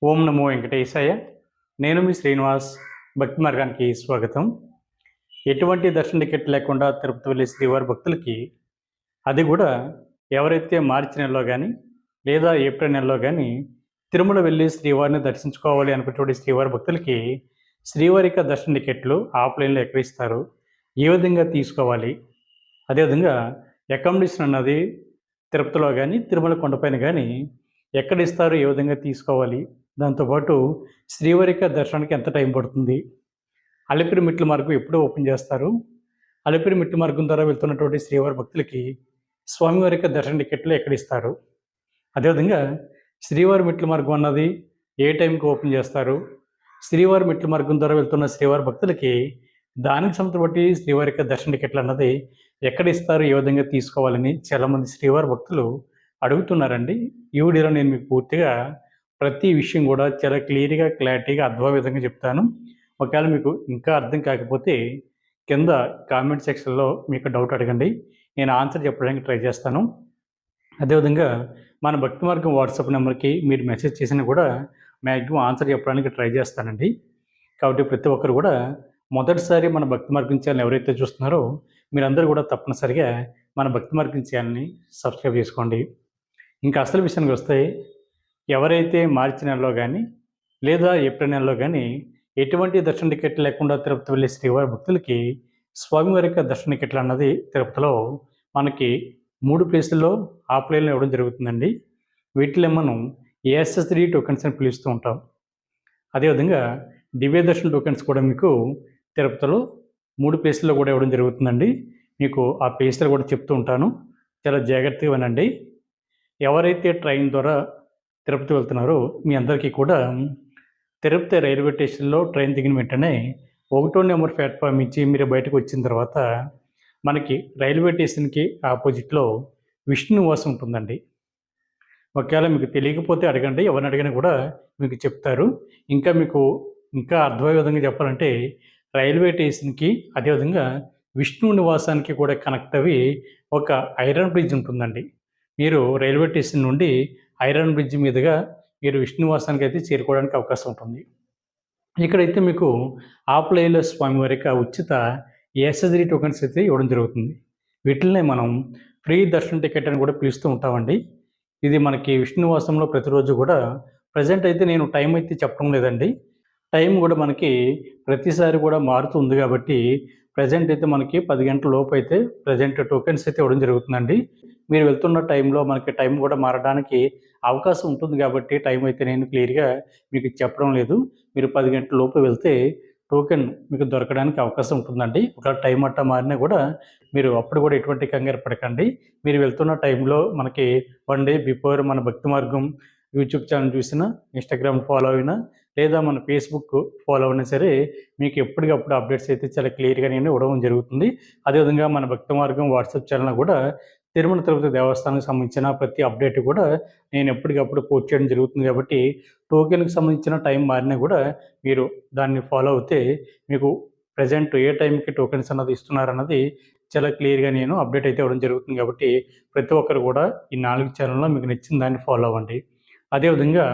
ఓం నమో వెంకటేశాయ. నేను మీ శ్రీనివాస్. భక్తి మార్గానికి స్వాగతం. ఎటువంటి దర్శన టికెట్ లేకుండా తిరుపతి వెళ్ళే శ్రీవారి భక్తులకి, అది కూడా ఎవరైతే మార్చి నెలలో కానీ లేదా ఏప్రిల్ నెలలో కానీ తిరుమల వెళ్ళి శ్రీవారిని దర్శించుకోవాలి అనుకునేటువంటి శ్రీవారి భక్తులకి శ్రీవారి యొక్క దర్శన టికెట్లు ఆఫ్లైన్లో ఎక్కడ ఇస్తారు, ఏ విధంగా తీసుకోవాలి, అదేవిధంగా అకామిడేషన్ అన్నది తిరుపతిలో కానీ తిరుమల కొండపైన కానీ ఎక్కడ ఇస్తారు, ఏ విధంగా తీసుకోవాలి, దాంతోపాటు శ్రీవారి యొక్క దర్శనానికి ఎంత టైం పడుతుంది, అలిపిరి మెట్ల మార్గం ఎప్పుడు ఓపెన్ చేస్తారు, అలిపిరి మెట్ల మార్గం ద్వారా వెళ్తున్నటువంటి శ్రీవారి భక్తులకి స్వామివారి యొక్క దర్శన టికెట్లు ఎక్కడ ఇస్తారు, అదేవిధంగా శ్రీవారి మెట్ల మార్గం అన్నది ఏ టైంకి ఓపెన్ చేస్తారు, శ్రీవారి మెట్ల మార్గం ద్వారా వెళ్తున్న శ్రీవారి భక్తులకి దానికి సంబంధించి బట్టి శ్రీవారి యొక్క దర్శన టికెట్లు అన్నది ఎక్కడ ఇస్తారు, ఏ విధంగా తీసుకోవాలని చాలామంది శ్రీవారి భక్తులు అడుగుతున్నారండి. ఈ వీడియోలో నేను మీకు పూర్తిగా ప్రతి విషయం కూడా చాలా క్లారిటీగా అర్థమయ్యే విధంగా చెప్తాను. ఒకవేళ మీకు ఇంకా అర్థం కాకపోతే కింద కామెంట్ సెక్షన్లో మీకు డౌట్ అడగండి, నేను ఆన్సర్ చెప్పడానికి ట్రై చేస్తాను. అదేవిధంగా మన భక్తి మార్గం వాట్సాప్ నెంబర్కి మీరు మెసేజ్ చేసినా కూడా మ్యాక్సిమం ఆన్సర్ చెప్పడానికి ట్రై చేస్తానండి. కాబట్టి ప్రతి ఒక్కరు కూడా మొదటిసారి మన భక్తి మార్గం ఛానల్ ఎవరైతే చూస్తున్నారో మీరందరూ కూడా తప్పనిసరిగా మన భక్తి మార్గం ఛానల్ని సబ్స్క్రైబ్ చేసుకోండి. ఇంకా అసలు విషయానికి వస్తే, ఎవరైతే మార్చి నెలలో కానీ లేదా ఏప్రిల్ నెలలో కానీ ఎటువంటి దర్శన టికెట్ లేకుండా తిరుపతి వెళ్ళే శ్రీవారి భక్తులకి స్వామివారి యొక్క దర్శన టికెట్లు అన్నది తిరుపతిలో మనకి 3 ప్లేసుల్లో ఆఫ్లైన్లో ఇవ్వడం జరుగుతుందండి. వీటిలో మనం ఏఎస్ఎస్3 టోకెన్స్ అని పిలుస్తూ ఉంటాం. అదేవిధంగా దివ్య దర్శన టోకెన్స్ కూడా మీకు తిరుపతిలో 3 ప్లేసుల్లో కూడా ఇవ్వడం జరుగుతుందండి. మీకు ఆ ప్లేసులు కూడా చెప్తూ ఉంటాను, చాలా జాగ్రత్తగా వినండి. ఎవరైతే ట్రైన్ ద్వారా తిరుపతి వెళ్తున్నారో మీ అందరికీ కూడా తిరుపతి రైల్వే స్టేషన్లో ట్రైన్ దిగిన వెంటనే 1వ నెంబర్ ప్లాట్ఫామ్ ఇచ్చి మీరు బయటకు వచ్చిన తర్వాత మనకి రైల్వే స్టేషన్కి ఆపోజిట్లో విష్ణు నివాసం ఉంటుందండి. ఒకవేళ మీకు తెలియకపోతే అడగండి, ఎవరిని అడిగినా కూడా మీకు చెప్తారు. ఇంకా అర్థమయ్యే విధంగా చెప్పాలంటే రైల్వే స్టేషన్కి అదేవిధంగా విష్ణు నివాసానికి కూడా కనెక్ట్ అవి ఒక ఐరన్ బ్రిడ్జ్ ఉంటుందండి. మీరు రైల్వే స్టేషన్ నుండి ఐరన్ బ్రిడ్జ్ మీదుగా మీరు విష్ణు నివాసానికి అయితే చేరుకోవడానికి అవకాశం ఉంటుంది. ఇక్కడైతే మీకు ఆఫ్లైన్లో స్వామివారి యొక్క ఉచిత ఏఎస్ఎస్3 టోకెన్స్ అయితే ఇవ్వడం జరుగుతుంది. వీటిల్నే మనం ఫ్రీ దర్శన టికెట్ అని కూడా పిలుస్తూ ఉంటామండి. ఇది మనకి విష్ణు నివాసంలో ప్రతిరోజు కూడా ప్రజెంట్ అయితే నేను టైం అయితే చెప్పడం లేదండి. టైం కూడా మనకి ప్రతిసారి కూడా మారుతుంది కాబట్టి ప్రజెంట్ అయితే మనకి 10 గంటల లోపు అయితే ప్రజెంట్ టోకెన్స్ అయితే ఇవ్వడం జరుగుతుందండి. మీరు వెళ్తున్న టైంలో మనకి టైం కూడా మారడానికి అవకాశం ఉంటుంది కాబట్టి టైం అయితే నేను క్లియర్గా మీకు చెప్పడం లేదు. మీరు 10 గంటల లోపు వెళ్తే టోకెన్ మీకు దొరకడానికి అవకాశం ఉంటుందండి. ఒకవేళ టైం అట్టా మారినా కూడా మీరు అప్పుడు కూడా ఎటువంటి కంగారు పడకండి. మీరు వెళ్తున్న టైంలో మనకి 1 డే బిఫోర్ మన భక్తి మార్గం యూట్యూబ్ ఛానల్ చూసినా, ఇన్స్టాగ్రామ్ ఫాలో అయినా లేదా మన ఫేస్బుక్ ఫాలో అయినా సరే మీకు ఎప్పటికప్పుడు అప్డేట్స్ అయితే చాలా క్లియర్గా నేను ఇవ్వడం జరుగుతుంది. అదేవిధంగా మన భక్తి మార్గం వాట్సాప్ ఛానల్ కూడా తిరుమల తిరుపతి దేవస్థానానికి సంబంధించిన ప్రతి అప్డేట్ కూడా నేను ఎప్పటికప్పుడు పోస్ట్ చేయడం జరుగుతుంది. కాబట్టి టోకెన్కి సంబంధించిన టైం మారినా కూడా మీరు దాన్ని ఫాలో అవుతే మీకు ప్రజెంట్ ఏ టైంకి టోకెన్స్ అన్నది ఇస్తున్నారన్నది చాలా క్లియర్గా నేను అప్డేట్ అయితే ఇవ్వడం జరుగుతుంది. కాబట్టి ప్రతి ఒక్కరు కూడా ఈ 4 ఛానల్లో మీకు నచ్చిన దాన్ని ఫాలో అవ్వండి. అదేవిధంగా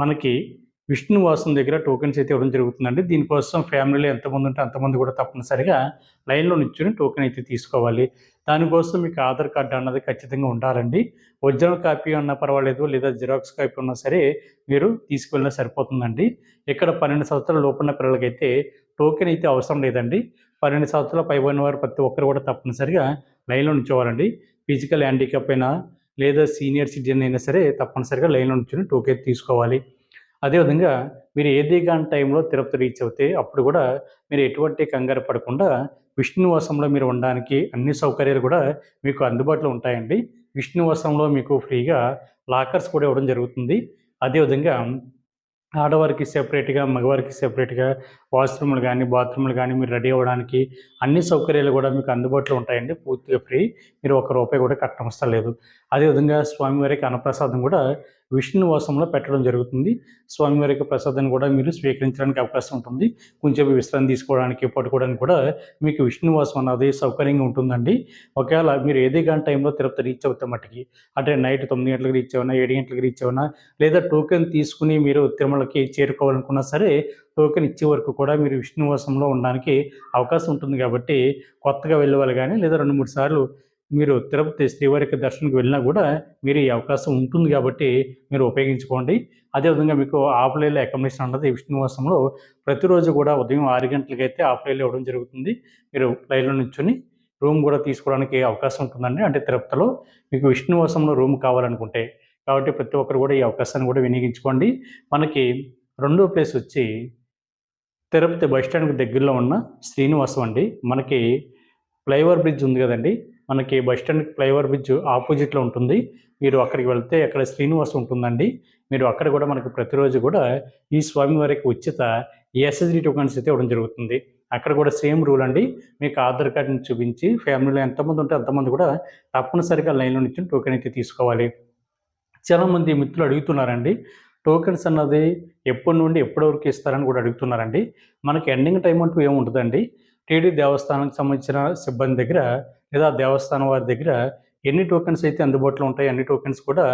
మనకి విష్ణు నివాసం దగ్గర టోకెన్స్ అయితే ఇవ్వడం జరుగుతుందండి. దీనికోసం ఫ్యామిలీలో ఎంతమంది ఉంటే అంతమంది కూడా తప్పనిసరిగా లైన్లో నిల్చొని టోకెన్ అయితే తీసుకోవాలి. దానికోసం మీకు ఆధార్ కార్డు అన్నది ఖచ్చితంగా ఉండాలండి. ఒరిజినల్ కాపీ అన్నా పర్వాలేదు, లేదా జిరాక్స్ కాపీ ఉన్నా సరే మీరు తీసుకువెళ్ళినా సరిపోతుందండి. ఇక్కడ 12 సంవత్సరాల లోపున్న పిల్లలకైతే టోకెన్ అయితే అవసరం లేదండి. 12 సంవత్సరాల పైబడిన వారు ప్రతి ఒక్కరు కూడా తప్పనిసరిగా లైన్లో నిల్చోవాలండి. ఫిజికల్ హ్యాండిక్యాప్ అయినా లేదా సీనియర్ సిటిజన్ అయినా సరే తప్పనిసరిగా లైన్లో నిల్చొని టోకెన్ తీసుకోవాలి. అదేవిధంగా మీరు ఏది కాని టైంలో తిరుపతి రీచ్ అవుతే అప్పుడు కూడా మీరు ఎటువంటి కంగారు పడకుండా విష్ణు నివాసంలో మీరు ఉండడానికి అన్ని సౌకర్యాలు కూడా మీకు అందుబాటులో ఉంటాయండి. విష్ణు నివాసంలో మీకు ఫ్రీగా లాకర్స్ కూడా ఇవ్వడం జరుగుతుంది. అదేవిధంగా ఆడవారికి సెపరేట్గా, మగవారికి సెపరేట్గా వాష్రూమ్లు కానీ బాత్రూమ్లు కానీ మీరు రెడీ అవ్వడానికి అన్ని సౌకర్యాలు కూడా మీకు అందుబాటులో ఉంటాయండి. పూర్తిగా ఫ్రీ, మీరు ₹1 కూడా కట్టనవసరం లేదు. అదేవిధంగా స్వామివారికి అన్నప్రసాదం కూడా విష్ణువాసంలో పెట్టడం జరుగుతుంది. స్వామివారి యొక్క ప్రసాదాన్ని కూడా మీరు స్వీకరించడానికి అవకాశం ఉంటుంది. కొంచెం విశ్రాంతి తీసుకోవడానికి, పడుకోవడానికి కూడా మీకు విష్ణువాసం అన్నది సౌకర్యంగా ఉంటుందండి. ఒకవేళ మీరు ఏదే కాని టైంలో తిరుపతి రీచ్ అవుతే మట్టుకి, అంటే నైట్ 9 గంటలకు రీచ్ అవ్వనా, 7 గంటలకు రీచ్ అవ్వనా, లేదా టోకెన్ తీసుకుని మీరు తిరుమలకి చేరుకోవాలనుకున్నా సరే, టోకెన్ ఇచ్చే వరకు కూడా మీరు విష్ణువాసంలో ఉండడానికి అవకాశం ఉంటుంది. కాబట్టి కొత్తగా వెళ్ళేవాళ్ళు కానీ, లేదా 2, 3 సార్లు మీరు తిరుపతి శ్రీవారి యొక్క దర్శనానికి వెళ్ళినా కూడా మీరు ఈ అవకాశం ఉంటుంది కాబట్టి మీరు ఉపయోగించుకోండి. అదేవిధంగా మీకు ఆఫ్లైన్లో అకామిడేషన్ అన్నది విష్ణువాసంలో ప్రతిరోజు కూడా ఉదయం 6 గంటలకైతే ఆఫ్లైన్లో ఇవ్వడం జరుగుతుంది. మీరు లైన్లో నుంచొని రూమ్ కూడా తీసుకోవడానికి అవకాశం ఉంటుందండి. అంటే తిరుపతిలో మీకు విష్ణువాసంలో రూమ్ కావాలనుకుంటే. కాబట్టి ప్రతి ఒక్కరు కూడా ఈ అవకాశాన్ని కూడా వినియోగించుకోండి. మనకి రెండో ప్లేస్ వచ్చి తిరుపతి బస్ స్టాండ్‌కి దగ్గరలో ఉన్న శ్రీనివాసం అండి. మనకి ఫ్లైఓవర్ బ్రిడ్జ్ ఉంది కదండీ! మనకి బస్ స్టాండ్‌కి ఫ్లైఓవర్ బ్రిడ్జ్ ఆపోజిట్‌లో ఉంటుంది. మీరు అక్కడికి వెళ్తే అక్కడ శ్రీనివాసం ఉంటుందండి. మీరు అక్కడ కూడా మనకి ప్రతిరోజు కూడా ఈ స్వామివారికి ఉచిత ఎస్ఎస్‌డి టోకెన్స్ అయితే ఇవ్వడం జరుగుతుంది. అక్కడ కూడా సేమ్ రూల్ అండి. మీకు ఆధార్ కార్డ్‌ని చూపించి ఫ్యామిలీలో ఎంతమంది ఉంటే అంతమంది కూడా తప్పనిసరిగా లైన్‌లో నిల్చొని టోకెన్ అయితే తీసుకోవాలి. చాలామంది మిత్రులు అడుగుతున్నారండి. టోకెన్స్ అన్నది ఎప్పటి నుండి ఎప్పటి వరకు ఇస్తారని కూడా అడుగుతున్నారండి. మనకి ఎండింగ్ టైం అంటూ ఏముండదండి. టీటీడీ దేవస్థానానికి సంబంధించిన సిబ్బంది దగ్గర లేదా దేవస్థానం వారి దగ్గర ఎన్ని టోకెన్స్ అయితే అందుబాటులో ఉంటాయో అన్ని టోకెన్స్ కూడా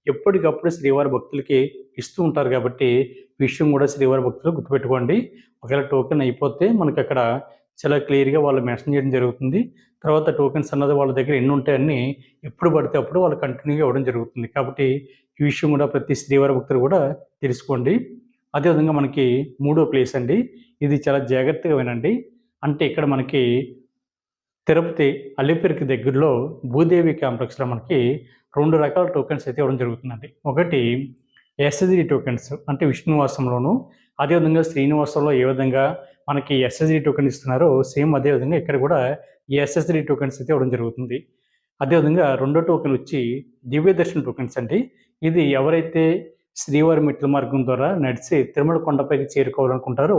ఎప్పటికప్పుడు శ్రీవారి భక్తులకి ఇస్తూ ఉంటారు. కాబట్టి విషయం కూడా శ్రీవారి భక్తులు గుర్తుపెట్టుకోండి. ఒకవేళ టోకెన్ అయిపోతే మనకి అక్కడ చాలా క్లియర్‌గా వాళ్ళు మెన్షన్ చేయడం జరుగుతుంది. తర్వాత టోకెన్స్ అన్నది వాళ్ళ దగ్గర ఎన్ని ఉంటాయని ఎప్పుడు పడితే అప్పుడు వాళ్ళు కంటిన్యూగా ఇవ్వడం జరుగుతుంది. కాబట్టి ఈ విషయం కూడా ప్రతి శ్రీవారి భక్తులు కూడా తెలుసుకోండి. అదేవిధంగా మనకి మూడో ప్లేస్ అండి. ఇది చాలా జాగ్రత్తగా వినండి. అంటే ఇక్కడ మనకి తిరుపతి అలిపిరికి దగ్గరలో భూదేవి కాంప్లెక్స్‌లో మనకి 2 రకాల టోకెన్స్ అయితే ఇవ్వడం జరుగుతుందండి. ఒకటి ఎస్ఎస్‌డి టోకెన్స్ అంటే విష్ణువాసంలోను, అదేవిధంగా శ్రీనివాసంలో ఏ విధంగా మనకి ఎస్ఎస్‌డి టోకెన్ ఇస్తున్నారో సేమ్ అదే విధంగా ఇక్కడ కూడా ఎస్ఎస్‌డి టోకెన్స్ అయితే ఇవ్వడం జరుగుతుంది. అదేవిధంగా రెండో టోకెన్ వచ్చి దివ్య దర్శన్ టోకెన్స్ అండి. ఇది ఎవరైతే శ్రీవారి మెట్ల మార్గం ద్వారా నడిచి తిరుమల కొండపైకి చేరుకోవాలనుకుంటారో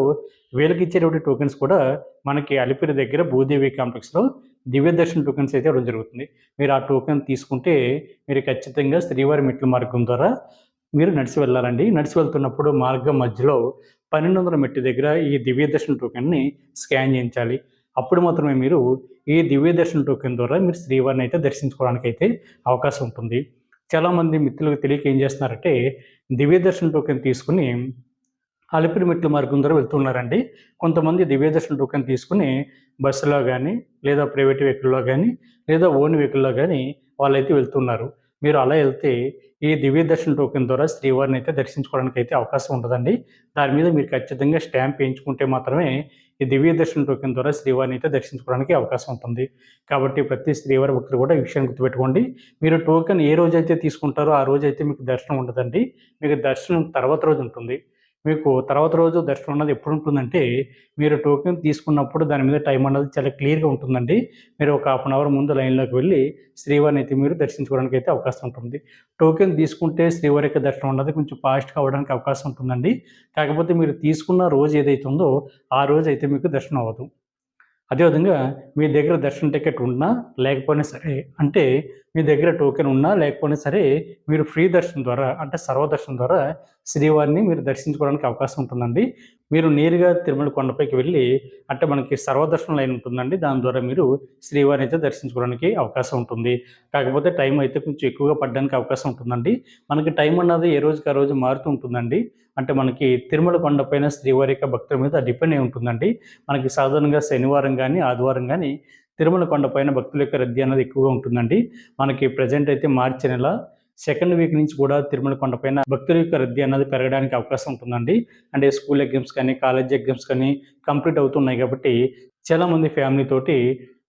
వీళ్ళకి ఇచ్చేటువంటి టోకెన్స్ కూడా మనకి అలిపిరి దగ్గర భూదేవి కాంప్లెక్స్‌లో దివ్య దర్శన్ టోకెన్స్ అయితే ఇవ్వడం జరుగుతుంది. మీరు ఆ టోకెన్ తీసుకుంటే మీరు ఖచ్చితంగా శ్రీవారి మెట్ల మార్గం ద్వారా మీరు నడిచి వెళ్ళాలండి. నడిచి వెళ్తున్నప్పుడు మార్గం మధ్యలో 1200 మెట్టు దగ్గర ఈ దివ్య దర్శన్ టోకెన్‌ని స్కాన్ చేయించాలి. అప్పుడు మాత్రమే మీరు ఈ దివ్య దర్శన్ టోకెన్ ద్వారా మీరు శ్రీవారిని అయితే దర్శించుకోవడానికైతే అవకాశం ఉంటుంది. చాలామంది మిత్రులకు తెలియక ఏం చేస్తున్నారంటే దివ్య దర్శన్ టోకెన్ తీసుకుని అలిపిరి మెట్ల మార్గం ద్వారా వెళ్తున్నారండి. కొంతమంది దివ్య దర్శన్ టోకెన్ తీసుకుని బస్సులో కానీ, లేదా ప్రైవేట్ వెహికల్‌లో కానీ, లేదా ఓన్ వెహికల్‌లో కానీ వాళ్ళైతే వెళ్తున్నారు. మీరు అలా వెళ్తే ఈ దివ్య దర్శన్ టోకెన్ ద్వారా శ్రీవారిని అయితే దర్శించుకోవడానికైతే అవకాశం ఉండదండి. దాని మీద మీరు ఖచ్చితంగా స్టాంప్ వేయించుకుంటే మాత్రమే ఈ దివ్య దర్శన్ టోకెన్ ద్వారా శ్రీవారిని అయితే దర్శించుకోవడానికి అవకాశం ఉంటుంది. కాబట్టి ప్రతి శ్రీవారి భక్తులు కూడా ఈ విషయాన్ని గుర్తుపెట్టుకోండి. మీరు టోకెన్ ఏ రోజైతే తీసుకుంటారో ఆ రోజైతే మీకు దర్శనం ఉండదండి. మీకు దర్శనం తర్వాత రోజు ఉంటుంది. మీకు తర్వాత రోజు దర్శనం అన్నది ఎప్పుడుంటుందంటే, మీరు టోకెన్ తీసుకున్నప్పుడు దాని మీద టైం అన్నది చాలా క్లియర్‌గా ఉంటుందండి. మీరు ఒక హాఫ్ అన్ అవర్ ముందు లైన్‌లోకి వెళ్ళి శ్రీవారిని అయితే మీరు దర్శించుకోవడానికి అయితే అవకాశం ఉంటుంది. టోకెన్ తీసుకుంటే శ్రీవారి యొక్క దర్శనం అన్నది కొంచెం ఫాస్ట్‌గా అవ్వడానికి అవకాశం ఉంటుందండి. కాకపోతే మీరు తీసుకున్న రోజు ఏదైతే ఉందో, ఆ రోజైతే మీకు దర్శనం అవ్వదు. అదేవిధంగా మీ దగ్గర దర్శన టికెట్ ఉన్నా లేకపోయినా సరే, అంటే మీ దగ్గర టోకెన్ ఉన్నా లేకపోయినా సరే, మీరు ఫ్రీ దర్శనం ద్వారా అంటే సర్వదర్శనం ద్వారా శ్రీవారిని మీరు దర్శించుకోవడానికి అవకాశం ఉంటుందండి. మీరు నేరుగా తిరుమల కొండపైకి వెళ్ళి అంటే మనకి సర్వదర్శనం లైన్ ఉంటుందండి. దాని ద్వారా మీరు శ్రీవారిని అయితే దర్శించుకోవడానికి అవకాశం ఉంటుంది. కాకపోతే టైం అయితే కొంచెం ఎక్కువగా పడడానికి అవకాశం ఉంటుందండి. మనకి టైం అన్నది ఏ రోజుకి ఆ రోజు మారుతూ ఉంటుందండి. అంటే మనకి తిరుమల కొండపైన శ్రీవారి యొక్క భక్తుల మీద డిపెండ్ అయి ఉంటుందండి. మనకి సాధారణంగా శనివారం గానీ, ఆదివారం గానీ తిరుమల కొండపైన భక్తుల యొక్క రద్దీ అనేది ఎక్కువగా ఉంటుందండి. మనకి ప్రెజెంట్ అయితే మార్చి నెల సెకండ్ వీక్ నుంచి కూడా తిరుమల కొండపైన భక్తుల యొక్క రద్దీ అన్నది పెరగడానికి అవకాశం ఉంటుందండి. అంటే స్కూల్ ఎగ్జామ్స్ కానీ, కాలేజ్ ఎగ్జామ్స్ కానీ కంప్లీట్ అవుతున్నాయి కాబట్టి చాలామంది ఫ్యామిలీ తోటి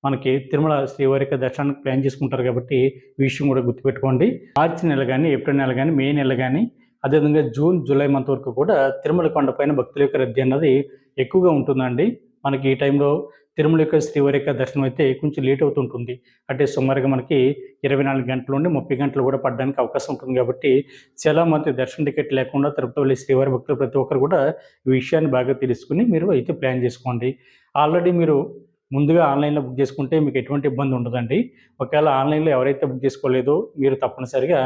మనకి తిరుమల శ్రీవారి యొక్క దర్శనానికి ప్లాన్ చేసుకుంటారు కాబట్టి ఈ విషయం కూడా గుర్తుపెట్టుకోండి. మార్చి నెల గానీ, ఏప్రిల్ నెల గానీ, మే నెల గానీ, అదేవిధంగా జూన్, జూలై మంత్ వరకు కూడా తిరుమల కొండపైన భక్తుల యొక్క రద్దీ అన్నది ఎక్కువగా ఉంటుందండి. మనకి ఈ టైంలో తిరుమల యొక్క శ్రీవారి యొక్క దర్శనం అయితే కొంచెం లేట్ అవుతుంటుంది. అంటే సుమారుగా మనకి 24 గంటల నుండి 30 గంటలు కూడా పడడానికి అవకాశం ఉంటుంది. కాబట్టి చాలామంది దర్శన టికెట్ లేకుండా తిరుపతి వెళ్ళే శ్రీవారి భక్తులు ప్రతి ఒక్కరు కూడా ఈ విషయాన్ని బాగా తెలుసుకుని మీరు అయితే ప్లాన్ చేసుకోండి. ఆల్రెడీ మీరు ముందుగా ఆన్లైన్లో బుక్ చేసుకుంటే మీకు ఎటువంటి ఇబ్బంది ఉండదండి. ఒకవేళ ఆన్లైన్లో ఎవరైతే బుక్ చేసుకోలేదో మీరు తప్పనిసరిగా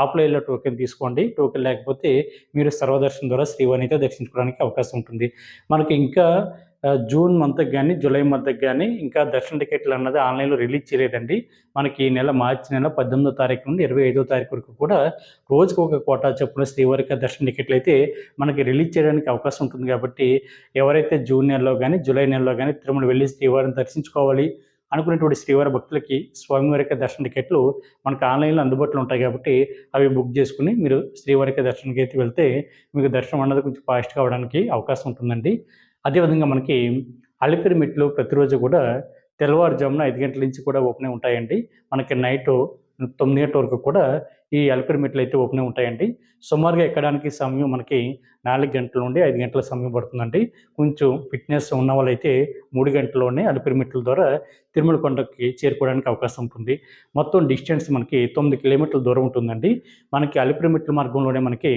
ఆఫ్లైన్లో టోకెన్ తీసుకోండి. టోకెన్ లేకపోతే మీరు సర్వదర్శన్ ద్వారా శ్రీవారిని అయితే దర్శించుకోవడానికి అవకాశం ఉంటుంది. మనకి ఇంకా జూన్ మంత్కి కానీ జూలై మంత్కి కానీ ఇంకా దర్శన టికెట్లు అన్నది ఆన్లైన్లో రిలీజ్ చేయలేదండి. మనకి ఈ నెల మార్చి నెల 18వ తారీఖు నుండి 25వ తారీఖు వరకు కూడా రోజుకు ఒక కోటా చొప్పున శ్రీవారికి దర్శన టికెట్లు అయితే మనకి రిలీజ్ చేయడానికి అవకాశం ఉంటుంది. కాబట్టి ఎవరైతే జూన్ నెలలో కానీ జూలై నెలలో కానీ తిరుమల వెళ్ళి శ్రీవారిని దర్శించుకోవాలి అనుకునేటువంటి శ్రీవారి భక్తులకి స్వామివారికి దర్శన టికెట్లు మనకు ఆన్లైన్లో అందుబాటులో ఉంటాయి. కాబట్టి అవి బుక్ చేసుకుని మీరు శ్రీవారికి దర్శనానికి అయితే వెళ్తే మీకు దర్శనం అన్నది కొంచెం ఫాస్ట్గా అవ్వడానికి అవకాశం ఉంటుందండి. అదేవిధంగా మనకి అలిపిరి మెట్లు ప్రతిరోజు కూడా తెల్లవారుజామున 5 గంటల నుంచి కూడా ఓపెన్ ఉంటాయండి. మనకి నైటు 9 గంటల వరకు కూడా ఈ అలిపిరి మెట్లు అయితే ఓపెన్ ఉంటాయండి. సుమారుగా ఎక్కడానికి సమయం మనకి 4 గంటల నుండి 5 గంటల సమయం పడుతుందండి. కొంచెం ఫిట్నెస్ ఉన్న వాళ్ళైతే 3 గంటల్లోనే అలిపిరి మెట్ల ద్వారా తిరుమల కొండకి చేరుకోవడానికి అవకాశం ఉంటుంది. మొత్తం డిస్టెన్స్ మనకి 9 కిలోమీటర్ల దూరం ఉంటుందండి. మనకి అలిపిరి మెట్ల మార్గంలోనే మనకి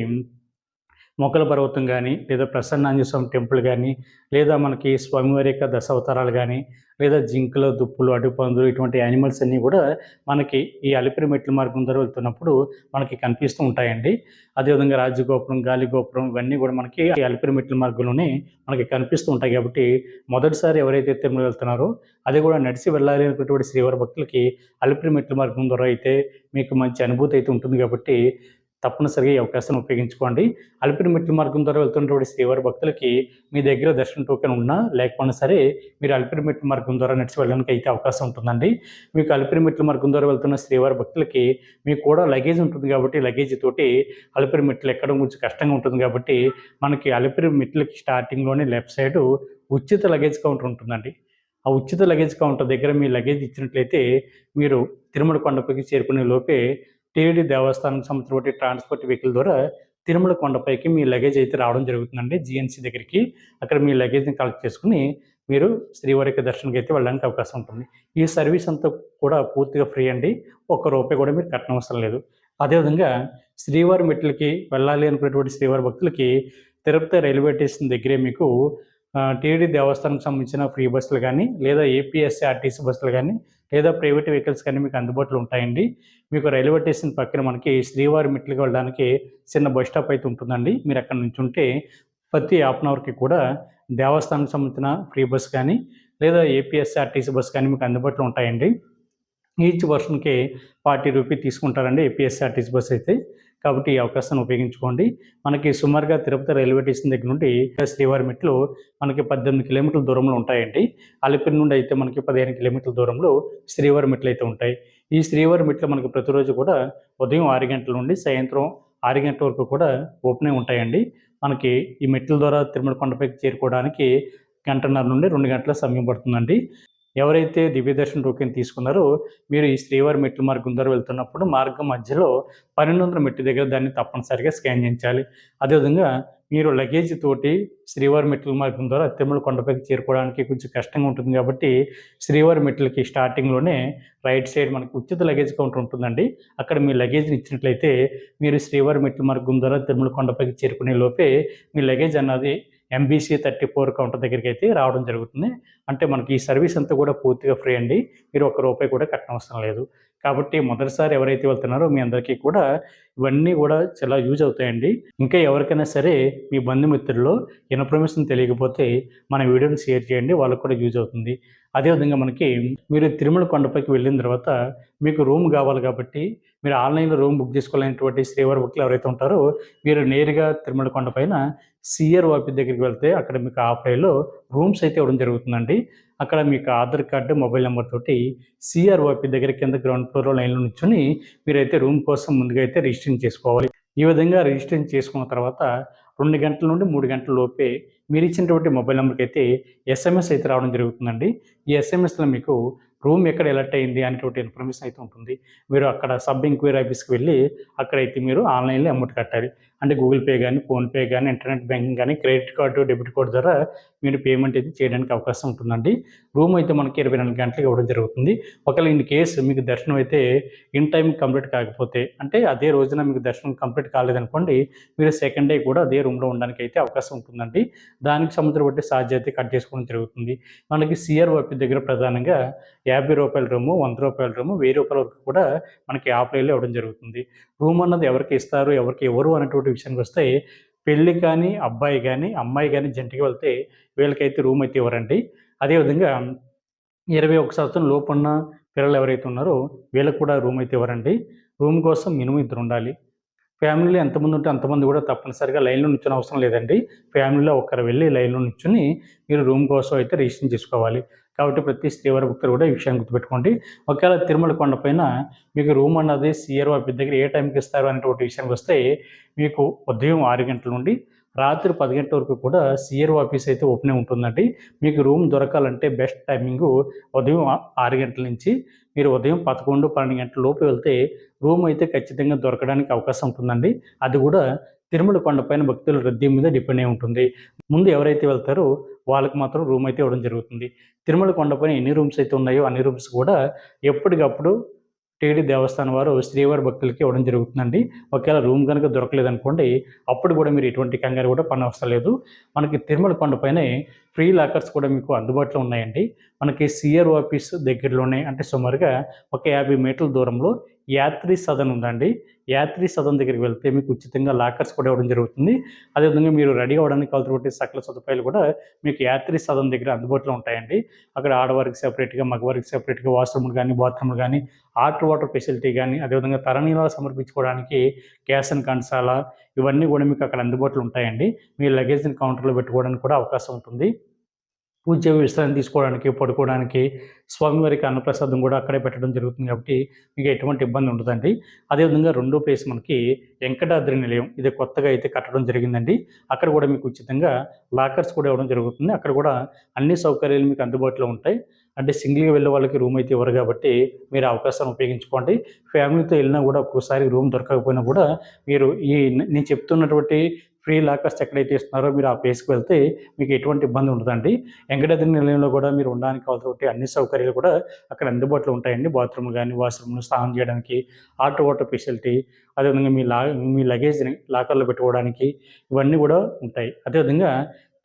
మొక్కల పర్వతం కానీ, లేదా ప్రసన్నాంజనేయ స్వామి టెంపుల్ కానీ, లేదా మనకి స్వామివారి యొక్క దశావతారాలు కానీ, లేదా జింకలు, దుప్పులు, అడవిపందులు ఇటువంటి యానిమల్స్ అన్నీ కూడా మనకి ఈ అలిపిరి మెట్ల మార్గం ద్వారా వెళ్తున్నప్పుడు మనకి కనిపిస్తూ ఉంటాయండి. అదేవిధంగా రాజగోపురం, గాలిగోపురం ఇవన్నీ కూడా మనకి ఈ అలిపిరి మెట్ల మార్గంలోనే మనకి కనిపిస్తూ ఉంటాయి. కాబట్టి మొదటిసారి ఎవరైతే తిరుమల వెళ్తున్నారో అది కూడా నడిచి వెళ్ళాలి అనుకున్నటువంటి శ్రీవారి భక్తులకి అలిపిరి మెట్ల మార్గం ద్వారా అయితే మీకు మంచి అనుభూతి అయితే ఉంటుంది. కాబట్టి తప్పనిసరిగా ఈ అవకాశాన్ని ఉపయోగించుకోండి. అలిపిరి మెట్ల మార్గం ద్వారా వెళ్తున్నటువంటి శ్రీవారి భక్తులకి మీ దగ్గర దర్శన టోకెన్ ఉన్నా లేకపోయినా సరే మీరు అలిపిరి మెట్ల మార్గం ద్వారా నడిచి వెళ్ళడానికి అయితే అవకాశం ఉంటుందండి. మీకు అలిపిరి మెట్ల మార్గం ద్వారా వెళ్తున్న శ్రీవారి భక్తులకి మీకు కూడా లగేజ్ ఉంటుంది. కాబట్టి లగేజ్ తోటి అలిపిరి మెట్లు ఎక్కడం కొంచెం కష్టంగా ఉంటుంది. కాబట్టి మనకి అలిపిరి మెట్లకి స్టార్టింగ్లోనే లెఫ్ట్ సైడ్ ఉచిత లగేజ్ కౌంటర్ ఉంటుందండి. ఆ ఉచిత లగేజ్ కౌంటర్ దగ్గర మీ లగేజ్ ఇచ్చినట్లయితే మీరు తిరుమల కొండపైకి చేరుకునే లోపే టీటీడీ దేవస్థానం సంబంధించిన ట్రాన్స్పోర్ట్ వెహికల్ ద్వారా తిరుమల కొండపైకి మీ లగేజ్ అయితే రావడం జరుగుతుందండి. జీఎన్సీ దగ్గరికి అక్కడ మీ లగేజ్ని కలెక్ట్ చేసుకుని మీరు శ్రీవారికి దర్శనానికి అయితే వెళ్ళడానికి అవకాశం ఉంటుంది. ఈ సర్వీస్ అంతా కూడా పూర్తిగా ఫ్రీ అండి. ₹1 కూడా మీరు కట్టనవసరం లేదు. అదేవిధంగా శ్రీవారి మెట్లకి వెళ్ళాలి అనుకునేటువంటి శ్రీవారి భక్తులకి తిరుపతి రైల్వే స్టేషన్ దగ్గరే మీకు టీటీడీ దేవస్థానం సంబంధించిన ఫ్రీ బస్సులు కానీ, లేదా ఏపీఎస్ఆర్టీసీ బస్సులు కానీ, లేదా ప్రైవేట్ వెహికల్స్ కానీ మీకు అందుబాటులో ఉంటాయండి. మీకు రైల్వే స్టేషన్ పక్కన మనకి శ్రీవారి మెట్లకి వెళ్ళడానికి చిన్న బస్ స్టాప్ అయితే ఉంటుందండి. మీరు అక్కడ నుంచి ఉంటే ప్రతి హాఫ్ అన్ అవర్కి కూడా దేవస్థానానికి సంబంధించిన ఫ్రీ బస్ కానీ, లేదా ఏపీఎస్ఆర్టీసీ బస్ కానీ మీకు అందుబాటులో ఉంటాయండి. ఈచ్ పర్సన్కి ₹40 తీసుకుంటారండి ఏపీఎస్ఆర్టీసీ బస్ అయితే. కాబట్టి ఈ అవకాశాన్ని ఉపయోగించుకోండి. మనకి సుమారుగా తిరుపతి రైల్వే స్టేషన్ దగ్గర నుండి శ్రీవారి మెట్లు మనకి 18 కిలోమీటర్ల దూరంలో ఉంటాయండి. అలిపిరి నుండి అయితే మనకి 15 కిలోమీటర్ల దూరంలో శ్రీవారి మెట్లు అయితే ఉంటాయి. ఈ శ్రీవారి మెట్లు మనకి ప్రతిరోజు కూడా ఉదయం 6 గంటల నుండి సాయంత్రం 6 గంటల వరకు కూడా ఓపెన్ అయి ఉంటాయండి. మనకి ఈ మెట్ల ద్వారా తిరుమల కొండపైకి చేరుకోవడానికి 1.5 నుండి 2 గంటల సమయం పడుతుందండి. ఎవరైతే దివ్య దర్శన టోకెన్ తీసుకున్నారో మీరు ఈ శ్రీవారి మెట్ల మార్గం ద్వారా వెళ్తున్నప్పుడు మార్గం మధ్యలో 1200 మెట్టు దగ్గర దాన్ని తప్పనిసరిగా స్కాన్ చేయించాలి. అదేవిధంగా మీరు లగేజ్ తోటి శ్రీవారి మెట్ల మార్గం ద్వారా తిరుమల కొండపైకి చేరుకోవడానికి కొంచెం కష్టంగా ఉంటుంది. కాబట్టి శ్రీవారి మెట్లకి స్టార్టింగ్లోనే రైట్ సైడ్ మనకి ఉచిత లగేజ్ కౌంటర్ ఉంటుందండి. అక్కడ మీ లగేజ్ని ఇచ్చినట్లయితే మీరు శ్రీవారి మెట్ల మార్గం ద్వారా తిరుమల కొండపైకి చేరుకునే లోపే మీ లగేజ్ అన్నది MBC 34 కౌంటర్ దగ్గరికి అయితే రావడం జరుగుతుంది. అంటే మనకి ఈ సర్వీస్ అంతా కూడా పూర్తిగా ఫ్రీ అండి. మీరు ₹1 కూడా కట్టనవసరం లేదు. కాబట్టి మొదటిసారి ఎవరైతే వెళ్తున్నారో మీ అందరికీ కూడా ఇవన్నీ కూడా చాలా యూజ్ అవుతాయండి. ఇంకా ఎవరికైనా సరే మీ బంధుమిత్రుల్లో ఇన్ఫర్మేషన్ తెలియకపోతే మన వీడియోని షేర్ చేయండి, వాళ్ళకు కూడా యూజ్ అవుతుంది. అదేవిధంగా మనకి మీరు తిరుమల కొండపైకి వెళ్ళిన తర్వాత మీకు రూమ్ కావాలి. కాబట్టి మీరు ఆన్లైన్లో రూమ్ బుక్ చేసుకోవాలనేటువంటి శ్రీవారి భక్తులు ఎవరైతే ఉంటారో మీరు నేరుగా తిరుమల కొండపైన సిఆర్ ఆఫీస్ దగ్గరికి వెళ్తే అక్కడ మీకు ఆఫ్లైన్లో రూమ్స్ అయితే ఇవ్వడం జరుగుతుందండి. అక్కడ మీకు ఆధార్ కార్డు, మొబైల్ నెంబర్ తోటి సిఆర్ ఆఫీస్ దగ్గర కింద గ్రౌండ్ ఫ్లోర్లో లైన్లో నుంచుని మీరైతే రూమ్ కోసం ముందుగా అయితే రిజిస్ట్రేషన్ చేసుకోవాలి. ఈ విధంగా రిజిస్ట్రేషన్ చేసుకున్న తర్వాత 2 గంటల నుండి 3 గంటల లోపే మీరు ఇచ్చినటువంటి మొబైల్ నెంబర్కి అయితే SMS అయితే రావడం జరుగుతుందండి. ఈ SMSలో మీకు రూమ్ ఎక్కడ ఎలర్ట్ అయింది అనేటువంటి ఇన్ఫర్మేషన్ అయితే ఉంటుంది. మీరు అక్కడ సబ్ ఎంక్వైరీ ఆఫీస్కి వెళ్ళి అక్కడైతే మీరు ఆన్లైన్లో అమౌంట్ కట్టాలి. అంటే గూగుల్ పే కానీ, ఫోన్‌పే కానీ, ఇంటర్నెట్ బ్యాంకింగ్ కానీ, క్రెడిట్ కార్డు, డెబిట్ కార్డ్ ద్వారా మీరు పేమెంట్ అయితే చేయడానికి అవకాశం ఉంటుందండి. రూమ్ అయితే మనకి 24 గంటలకు ఇవ్వడం జరుగుతుంది. ఒకవేళ ఇన్ కేస్ మీకు దర్శనం అయితే ఇన్ టైమ్ కంప్లీట్ కాకపోతే, అంటే అదే రోజున మీకు దర్శనం కంప్లీట్ కాలేదనుకోండి, మీరు సెకండ్ డే కూడా అదే రూమ్‌లో ఉండడానికి అయితే అవకాశం ఉంటుందండి. దానికి సంబంధించిన బట్టి ఛార్జ్ అయితే కట్ చేసుకోవడం జరుగుతుంది. మనకి సీఆర్ఓపి దగ్గర ప్రధానంగా రూ. 50 రూము, రూ. 100 రూము, రూ. 1000 వరకు కూడా మనకి ఆఫ్‌లైన్‌లో ఇవ్వడం జరుగుతుంది. రూమ్ అన్నది ఎవరికి ఇస్తారు, ఎవరికి ఇవ్వరు అనేటువంటి విషయానికి వస్తే, పెళ్లి కానీ, అబ్బాయి గానీ, అమ్మాయి గానీ జంటగా వెళ్తే వీళ్ళకైతే రూమ్ అయితే ఇవ్వరండి. అదేవిధంగా 21 సంవత్సరం లోపున్న పిల్లలు ఎవరైతే ఉన్నారో వీళ్ళకి కూడా రూమ్ అయితే ఇవ్వరండి. రూమ్ కోసం మినిమమ్ ఇద్దరుండాలి. ఫ్యామిలీలో ఎంతమంది ఉంటే అంతమంది కూడా తప్పనిసరిగా లైన్‌లో నిల్చొని అవసరం లేదండి. ఫ్యామిలీలో ఒక్కరు వెళ్లి లైన్‌లో నిల్చొని మీరు రూమ్ కోసం అయితే రిజిస్ట్రేషన్ చేసుకోవాలి. కాబట్టి ప్రతి శ్రీవారి భక్తులు కూడా ఈ విషయాన్ని గుర్తుపెట్టుకోండి. ఒకవేళ తిరుమల కొండపైన మీకు రూమ్ అన్నది సీఆర్ఓ ఆఫీస్ దగ్గర ఏ టైంకి ఇస్తారు అనేటువంటి విషయానికి వస్తే, మీకు ఉదయం 6 గంటల నుండి రాత్రి 10 గంటల వరకు కూడా సీఆర్ఓ ఆఫీస్ అయితే ఓపెనే ఉంటుందండి. మీకు రూమ్ దొరకాలంటే బెస్ట్ టైమింగు ఉదయం 6 గంటల నుంచి మీరు ఉదయం 11, 12 గంటల లోపు వెళ్తే రూమ్ అయితే ఖచ్చితంగా దొరకడానికి అవకాశం ఉంటుందండి. అది కూడా తిరుమల కొండపైన భక్తుల రద్దీ మీద డిపెండ్ అయి ఉంటుంది. ముందు ఎవరైతే వెళ్తారో వాళ్ళకి మాత్రం రూమ్ అయితే ఇవ్వడం జరుగుతుంది. తిరుమల కొండపైన ఎన్ని రూమ్స్ అయితే ఉన్నాయో అన్ని రూమ్స్ కూడా ఎప్పటికప్పుడు టీటీడీ దేవస్థానం వారు శ్రీవారి భక్తులకి ఇవ్వడం జరుగుతుందండి. ఒకవేళ రూమ్ కనుక దొరకలేదనుకోండి, అప్పుడు కూడా మీరు ఎటువంటి కంగారు కూడా పడనవసరం లేదు. మనకి తిరుమల కొండపైనే ఫ్రీ లాకర్స్ కూడా మీకు అందుబాటులో ఉన్నాయండి. మనకి సీఆర్ఓ ఆఫీస్ దగ్గరలోనే, అంటే సుమారుగా ఒక 50 మీటర్ల దూరంలో యాత్రి సదన్ ఉందండి. యాత్రి సదన్ దగ్గరికి వెళ్తే మీకు ఉచితంగా లాకర్స్ కూడా ఇవ్వడం జరుగుతుంది. అదేవిధంగా మీరు రెడీ అవ్వడానికి కావాల్సినటువంటి సకల సదుపాయాలు కూడా మీకు యాత్రి సదన్ దగ్గర అందుబాటులో ఉంటాయండి. అక్కడ ఆడవారికి సెపరేట్‌గా, మగవారికి సెపరేట్‌గా వాష్‌రూమ్‌లు కానీ, బాత్రూమ్‌లు కానీ, హాట్ వాటర్ ఫెసిలిటీ కానీ, అదేవిధంగా తలనీలాలు సమర్పించుకోవడానికి గ్యాస్ కంచాల ఇవన్నీ కూడా మీకు అక్కడ అందుబాటులో ఉంటాయండి. మీ లగేజ్‌ని కౌంటర్‌లో పెట్టుకోవడానికి కూడా అవకాశం ఉంటుంది. పూజ విశ్రాంతి తీసుకోవడానికి, పడుకోవడానికి, స్వామివారికి అన్నప్రసాదం కూడా అక్కడే పెట్టడం జరుగుతుంది కాబట్టి మీకు ఎటువంటి ఇబ్బంది ఉండదండి. అదేవిధంగా రెండో ప్లేస్ మనకి వెంకటాద్రి నిలయం. ఇది కొత్తగా అయితే కట్టడం జరిగిందండి. అక్కడ కూడా మీకు ఉచితంగా లాకర్స్ కూడా ఇవ్వడం జరుగుతుంది. అక్కడ కూడా అన్ని సౌకర్యాలు మీకు అందుబాటులో ఉంటాయి. అంటే సింగిల్‌గా వెళ్ళే వాళ్ళకి రూమ్ అయితే ఇవ్వరు కాబట్టి మీరు అవకాశాన్ని ఉపయోగించుకోండి. ఫ్యామిలీతో వెళ్ళినా కూడా ఒక్కోసారి రూమ్ దొరకకపోయినా కూడా మీరు నేను చెప్తున్నటువంటి ఫ్రీ లాకర్స్ ఎక్కడైతే ఇస్తున్నారో మీరు ఆ ప్లేస్‌కి వెళ్తే మీకు ఎటువంటి ఇబ్బంది ఉండదండి. వెంకటాద్రి నిలయంలో కూడా మీరు ఉండడానికి కావాల్సినటువంటి అన్ని సౌకర్యాలు కూడా అక్కడ అందుబాటులో ఉంటాయండి. బాత్రూమ్‌లు గానీ, వాష్‌రూమ్‌లు, స్నానం చేయడానికి, హాట్ వాటర్ ఫెసిలిటీ, అదేవిధంగా మీ లగేజ్‌ని లాకర్‌లో పెట్టుకోవడానికి ఇవన్నీ కూడా ఉంటాయి. అదేవిధంగా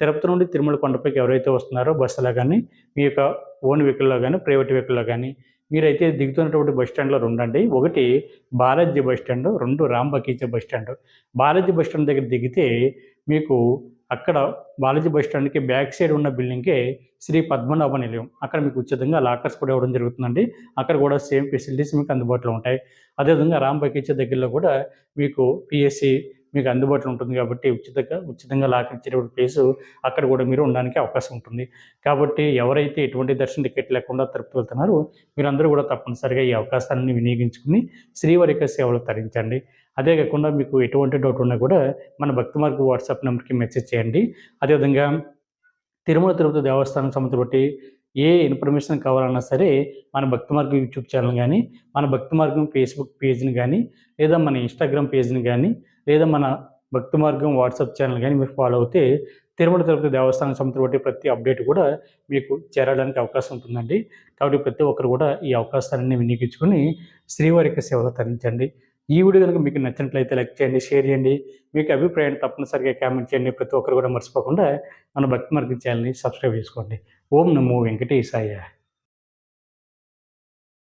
తిరుపతి నుండి తిరుమల కొండపైకి ఎవరైతే వస్తున్నారో బస్సులో గానీ, మీ యొక్క ఓన్ వెహికల్‌లో గానీ, ప్రైవేట్ వెహికల్‌లో గానీ, మీరైతే దిగుతున్నటువంటి బస్ స్టాండ్‌లో రెండండి. ఒకటి బాలాజీ బస్ స్టాండ్, 2 రాంబకీచ bus stand. Balaji bus stand దగ్గర దిగితే మీకు అక్కడ బాలాజీ బస్ స్టాండ్‌కి బ్యాక్ సైడ్ ఉన్న బిల్డింగ్‌కే శ్రీ పద్మనాభ నిలయం. అక్కడ మీకు ఉచితంగా లాకర్స్ కూడా ఇవ్వడం జరుగుతుందండి. అక్కడ కూడా సేమ్ ఫెసిలిటీస్ మీకు అందుబాటులో ఉంటాయి. అదేవిధంగా రాంబకీచ దగ్గరలో కూడా మీకు పీఎస్సీ మీకు అందుబాటులో ఉంటుంది కాబట్టి ఉచితంగా లాకర్ ఇచ్చేటువంటి ప్లేసు అక్కడ కూడా మీరు ఉండడానికి అవకాశం ఉంటుంది. కాబట్టి ఎవరైతే ఎటువంటి దర్శన టికెట్ లేకుండా తిరుపతి వెళ్తున్నారో మీరందరూ కూడా తప్పనిసరిగా ఈ అవకాశాన్ని వినియోగించుకుని శ్రీవారి యొక్క సేవలు తరించండి. అదే కాకుండా మీకు ఎటువంటి డౌట్ ఉన్నా కూడా మన భక్తి మార్గం వాట్సాప్ నెంబర్‌కి మెసేజ్ చేయండి. అదేవిధంగా తిరుమల తిరుపతి దేవస్థానం సంబంధించి బట్టి ఏ ఇన్ఫర్మేషన్ కావాలన్నా సరే మన భక్తి మార్గం యూట్యూబ్ ఛానల్ కానీ, మన భక్తి మార్గం ఫేస్‌బుక్ పేజ్‌ని కానీ, లేదా మన ఇన్‌స్టాగ్రామ్ పేజ్‌ని కానీ, లేదా మన భక్తి మార్గం వాట్సాప్ ఛానల్ కానీ మీరు ఫాలో అవుతే తిరుమల తిరుపతి దేవస్థానం సంబంధించి బట్టి ప్రతి అప్డేట్ కూడా మీకు చేరడానికి అవకాశం ఉంటుందండి. కాబట్టి ప్రతి ఒక్కరు కూడా ఈ అవకాశాన్ని వినియోగించుకొని శ్రీవారి యొక్క సేవలో తరించండి. ఈ వీడియో కనుక మీకు నచ్చినట్లయితే లైక్ చేయండి, షేర్ చేయండి. మీకు అభిప్రాయాన్ని తప్పనిసరిగా కామెంట్ చేయండి. ప్రతి ఒక్కరు కూడా మర్చిపోకుండా మన భక్తి మార్గం ఛానల్‌ని సబ్స్క్రైబ్ చేసుకోండి. ఓం నమో వెంకటేశాయ.